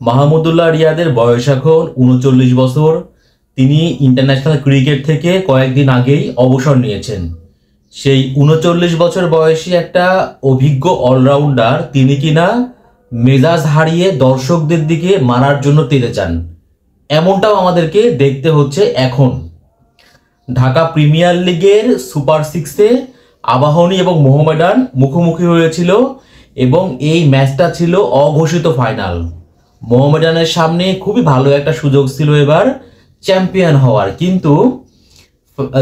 মাহমুদুল্লাহ রিয়াদের বয়স এখন ৩৯ বছর। তিনি ইন্টারন্যাশনাল ক্রিকেট থেকে কয়েকদিন আগেই অবসর নিয়েছেন। সেই ৩৯ বছর বয়সী একটা অভিজ্ঞ অলরাউন্ডার তিনি কিনা মেজাজ হারিয়ে দর্শকদের দিকে মারার জন্য তেড়ে যান, এমনটাও আমাদেরকে দেখতে হচ্ছে এখন। ঢাকা প্রিমিয়ার লিগের সুপার সিক্সে আবাহনী এবং মোহামেডান মুখোমুখি হয়েছিল এবং এই ম্যাচটা ছিল অঘোষিত ফাইনাল। মোহামেডানের সামনে খুবই ভালো একটা সুযোগ ছিল এবার চ্যাম্পিয়ন হওয়ার, কিন্তু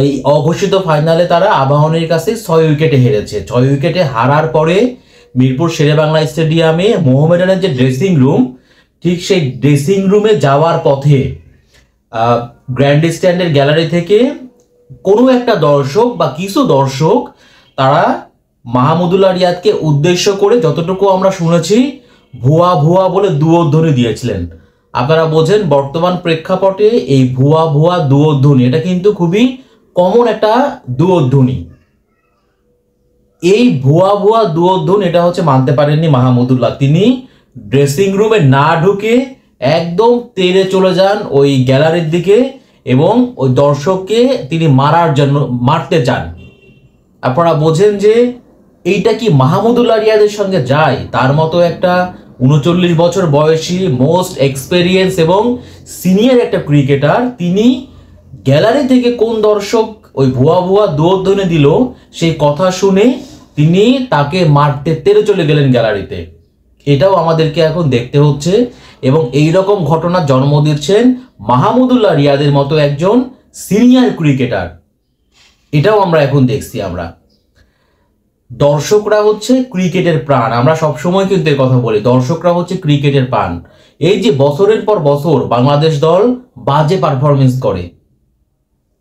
এই অঘোষিত ফাইনালে তারা আবাহনীর কাছে 6 উইকেটে হেরেছে। 6 উইকেটে হারার পরে মিরপুর শেরেবাংলা স্টেডিয়ামে মোহামেডানের যে ড্রেসিং রুম, ঠিক সেই ড্রেসিং রুমে যাওয়ার পথে গ্র্যান্ড স্ট্যান্ডের গ্যালারি থেকে কোনো একটা দর্শক বা কিছু দর্শক তারা মাহমুদুল্লাহ রিয়াদকে উদ্দেশ্য করে, যতটুকু আমরা শুনেছি, ভুয়া ভুয়া বলে দুয়োধ্বনি দিয়েছিলেন। আপনারা বোঝেন বর্তমান প্রেক্ষাপটে এই ভুয়া ভুয়া দুয়োধ্বনি এটা কিন্তু খুবই কমন একটা দুয়োধ্বনি। এই ভুয়া ভুয়া দুয়োধ্বনি এটা হচ্ছে মানতে পারেননি মাহমুদুল্লাহ। তিনি ড্রেসিং রুমে না ঢুকে একদম তেড়ে চলে যান ওই গ্যালারির দিকে এবং ওই দর্শককে তিনি মারতে চান। আপনারা বোঝেন যে এইটা কি মাহমুদুল্লাহ রিয়াদের সঙ্গে যায়? তার মতো একটা ৩৯ বছর বয়সী মোস্ট এক্সপেরিয়েন্স এবং সিনিয়র একটা ক্রিকেটার, তিনি গ্যালারি থেকে কোন দর্শক ওই ভুয়া ভুয়া দুয়োধ্বনি দিল সেই কথা শুনে তিনি তাকে মারতে তেড়ে চলে গেলেন গ্যালারিতে। এটাও আমাদেরকে এখন দেখতে হচ্ছে এবং এই রকম ঘটনার জন্ম দিচ্ছেন মাহমুদুল্লাহ রিয়াদের মতো একজন সিনিয়র ক্রিকেটার। এটাও আমরা এখন দেখছি। আমরা দর্শকরা হচ্ছে ক্রিকেটের প্রাণ, আমরা সবসময় কিন্তু এই কথা বলি, দর্শকরা হচ্ছে ক্রিকেটের প্রাণ। এই যে বছরের পর বছর বাংলাদেশ দল বাজে পারফরমেন্স করে,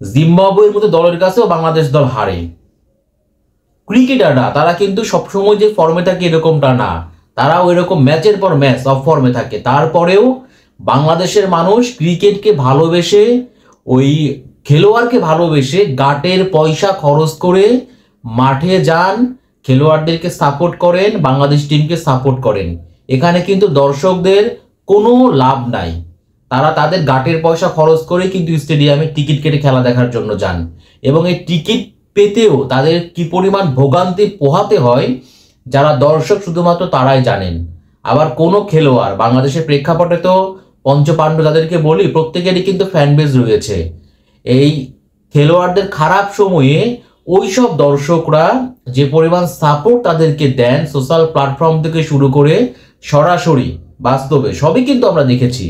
জিম্বাবুয়ের মতো দলের কাছেও বাংলাদেশ দল হারে, ক্রিকেটাররা তারা কিন্তু সবসময় যে ফর্মে থাকে এরকমটা না, তারাও এরকম ম্যাচের পর ম্যাচ অফ ফর্মে থাকে। তারপরেও বাংলাদেশের মানুষ ক্রিকেটকে ভালোবেসে, ওই খেলোয়াড়কে ভালোবেসে গাটের পয়সা খরচ করে মাঠে যান, খেলোয়াড়দেরকে সাপোর্ট করেন, বাংলাদেশ টিমকে সাপোর্ট করেন। এখানে কিন্তু দর্শকদের কোনো লাভ নাই, তারা তাদের গাটের পয়সা খরচ করে কিন্তু স্টেডিয়ামে টিকিট কেটে খেলা দেখার জন্য যান এবং এই টিকিট পেতেও তাদের কি পরিমাণ ভোগান্তি পোহাতে হয় যারা দর্শক শুধুমাত্র তারাই জানেন। আবার কোনো খেলোয়াড় বাংলাদেশের প্রেক্ষাপটে তো পঞ্চপাণ্ডব যাদেরকে বলি প্রত্যেকেরই কিন্তু ফ্যান বেজ রয়েছে। এই খেলোয়াড়দের খারাপ সময়ে ওই সব দর্শকরা যে পরিমাণ সাপোর্ট তাদেরকে দেন, সোশ্যাল প্ল্যাটফর্ম থেকে শুরু করে সরাসরি বাস্তবে সবই কিন্তু আমরা দেখেছি।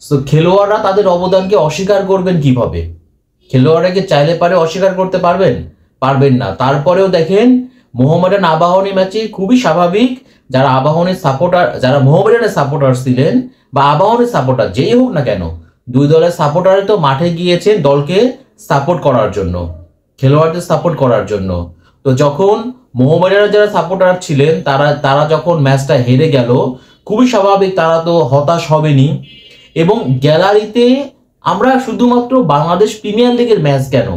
তো খেলোয়াড়রা তাদের অবদানকে অস্বীকার করবেন কিভাবে? খেলোয়াড়রা কি চাইলে পারে অস্বীকার করতে পারবেন না। তারপরেও দেখেন মোহামেডান আবাহনী ম্যাচে খুবই স্বাভাবিক, যারা আবাহনীর সাপোর্টার, যারা মোহামেডানের সাপোর্টার ছিলেন বা আবাহনীর সাপোর্টার যেই হোক না কেন, দুই দলের সাপোর্টারে তো মাঠে গিয়েছেন দলকে সাপোর্ট করার জন্য, খেলোয়াড়দের সাপোর্ট করার জন্য। তো যখন মোহামেডানের যারা সাপোর্টার ছিলেন তারা যখন ম্যাচটা হেরে গেল, খুবই স্বাভাবিক তারা তো হতাশ হবেনি। এবং গ্যালারিতে আমরা শুধুমাত্র বাংলাদেশ প্রিমিয়ার লিগের ম্যাচ কেন,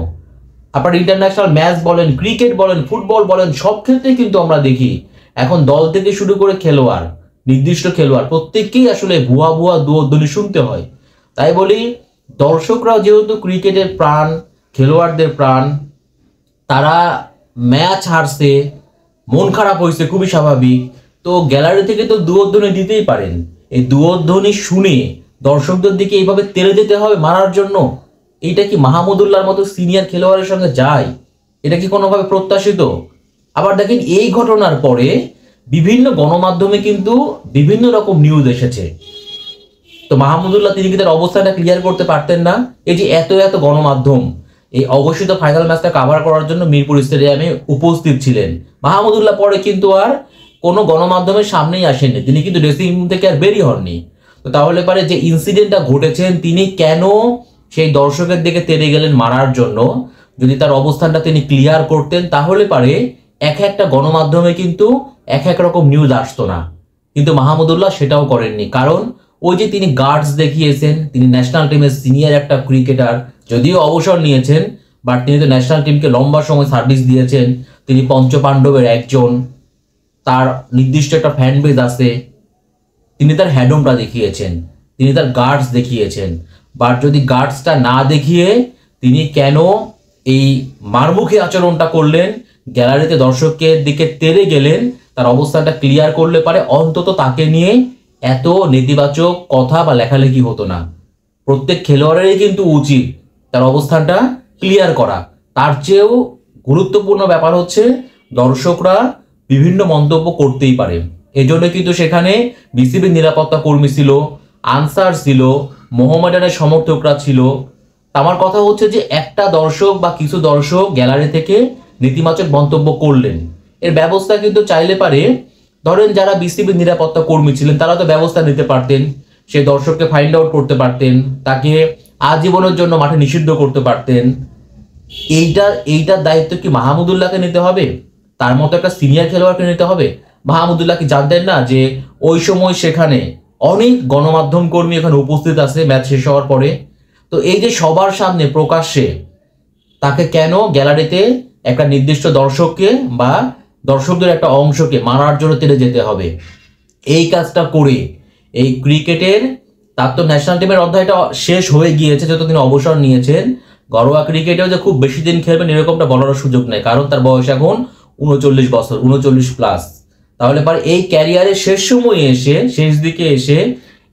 আপনার ইন্টারন্যাশনাল ম্যাচ বলেন, ক্রিকেট বলেন, ফুটবল বলেন, সব ক্ষেত্রে কিন্তু আমরা দেখি এখন দল থেকে শুরু করে খেলোয়াড়, নির্দিষ্ট খেলোয়াড় প্রত্যেককেই আসলে ভুয়া ভুয়া দুয়োধ্বনি শুনতে হয়। তাই বলি দর্শকরাও যেহেতু ক্রিকেটের প্রাণ, খেলোয়াড়দের প্রাণ, তারা ম্যাচ হারছে, মন খারাপ হয়েছে, খুবই স্বাভাবিক। তো গ্যালারি থেকে তো দুয়োধ্বনি দিতেই পারেন, এই দুয়োধ্বনি শুনে দর্শকদের দিকে এইভাবে তেড়ে যেতে হবে মারার জন্য, এইটা কি মাহমুদুল্লাহর মতো সিনিয়র খেলোয়াড়ের সঙ্গে যায়? এটা কি কোনোভাবে প্রত্যাশিত? আবার দেখেন এই ঘটনার পরে বিভিন্ন গণমাধ্যমে কিন্তু বিভিন্ন রকম নিউজ এসেছে। তো মাহমুদুল্লাহ তিনি কি তার অবস্থাটা ক্লিয়ার করতে পারতেন না? এই যে এত এত গণমাধ্যম এই অঘোষিত ফাইনাল ম্যাচটা কভার করার জন্য মিরপুর স্টেডিয়ামে উপস্থিত ছিলেন, মাহমুদুল্লাহ পরে কিন্তু আর কোনো গণমাধ্যমের সামনেই আসেননি, তিনি কিন্তু ড্রেসিং রুম থেকে আর বেরিয়ে হননি। তো তাহলে পারে যে ইনসিডেন্টটা ঘটেছেন তিনি কেন সেই দর্শকের দিকে তেড়ে গেলেন মারার জন্য, যদি তার অবস্থানটা তিনি ক্লিয়ার করতেন তাহলে পারে এক একটা গণমাধ্যমে কিন্তু এক এক রকম নিউজ আসতো না। কিন্তু মাহমুদুল্লাহ সেটাও করেননি, কারণ ওই যে তিনি গার্ডস দেখিয়েছেন, তিনি ন্যাশনাল টিমের সিনিয়র একটা ক্রিকেটার, যদিও অবসর নিয়েছেন বাট তিনি তো ন্যাশনাল টিমকে লম্বা সময় সার্ভিস দিয়েছেন, তিনি পঞ্চপাণ্ডবের একজন, তার নির্দিষ্ট একটা ফ্যান বেজ আছে। তিনি তার হ্যাডমটা দেখিয়েছেন, তিনি তার গার্ডস দেখিয়েছেন। বাট যদি গার্ডসটা না দেখিয়ে তিনি কেন এই মারমুখী আচরণটা করলেন, গ্যালারিতে দর্শকের দিকে তেড়ে গেলেন, তার অবস্থানটা ক্লিয়ার করলে পারে অন্তত তাকে নিয়ে এত নেতিবাচক কথা বা লেখালেখি হতো না। প্রত্যেক খেলোয়াড়েরই কিন্তু উচিত তার অবস্থানটা ক্লিয়ার করা। তার চেয়েও গুরুত্বপূর্ণ ব্যাপার হচ্ছে দর্শকরা বিভিন্ন মন্তব্য করতেই পারে। এজন্য কিন্তু সেখানে বিসিবির নিরাপত্তা কর্মী ছিল, আনসার ছিল, মোহামেডানের সমর্থকরা ছিল। আমার কথা হচ্ছে যে একটা দর্শক বা কিছু দর্শক গ্যালারি থেকে নেতিবাচক মন্তব্য করলেন, এর ব্যবস্থা কিন্তু চাইলে পারে, ধরেন যারা বিসিবির নিরাপত্তা কর্মী ছিলেন তারা তো ব্যবস্থা নিতে পারতেন, সেই দর্শককে ফাইন্ড আউট করতে পারতেন, তাকে আজীবনের জন্য মাঠে নিষিদ্ধ করতে পারতেন। এইটার দায়িত্ব কি মাহমুদুল্লাহকে নিতে হবে? তার মতো একটা সিনিয়র খেলোয়াড়কে নিতে হবে? মাহমুদুল্লাহ কি জানতেন না যে ওই সময় সেখানে অনেক গণমাধ্যম কর্মী এখানে উপস্থিত আছে ম্যাচ শেষ হওয়ার পরে? তো এই যে সবার সামনে প্রকাশ্যে তাকে কেন গ্যালারিতে একটা নির্দিষ্ট দর্শককে বা দর্শকদের একটা অংশকে মারার জন্য তেড়ে যেতে হবে? এই কাজটা করে এই ক্রিকেটের, তার তো ন্যাশনাল টিমের অধ্যায়টা শেষ হয়ে গিয়েছে, যত তিনি অবসর নিয়েছেন। ঘরোয়া ক্রিকেটেও যে খুব বেশি দিন খেলবেন এরকমটা বলার সুযোগ নেই, কারণ তার বয়স এখন 39 বছর, 39 প্লাস। তাহলে পরে এই ক্যারিয়ারের শেষ সময়ে এসে, শেষ দিকে এসে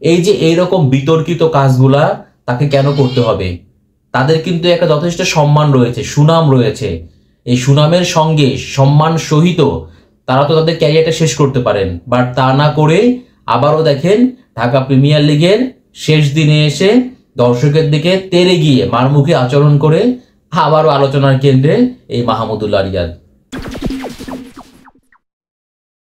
এই যে এইরকম বিতর্কিত কাজগুলা তাকে কেন করতে হবে? তাদের কিন্তু একটা যথেষ্ট সম্মান রয়েছে, সুনাম রয়েছে। এই সুনামের সঙ্গে সম্মান সহিত তারা তো তাদের ক্যারিয়ারটা শেষ করতে পারেন, বাট তা না করে আবারও দেখেন ঢাকা প্রিমিয়ার লিগের শেষ দিনে এসে দর্শকের দিকে তেড়ে গিয়ে মারমুখী আচরণ করে আবারও আলোচনার কেন্দ্রে এই মাহমুদুল্লাহ রিয়াদ।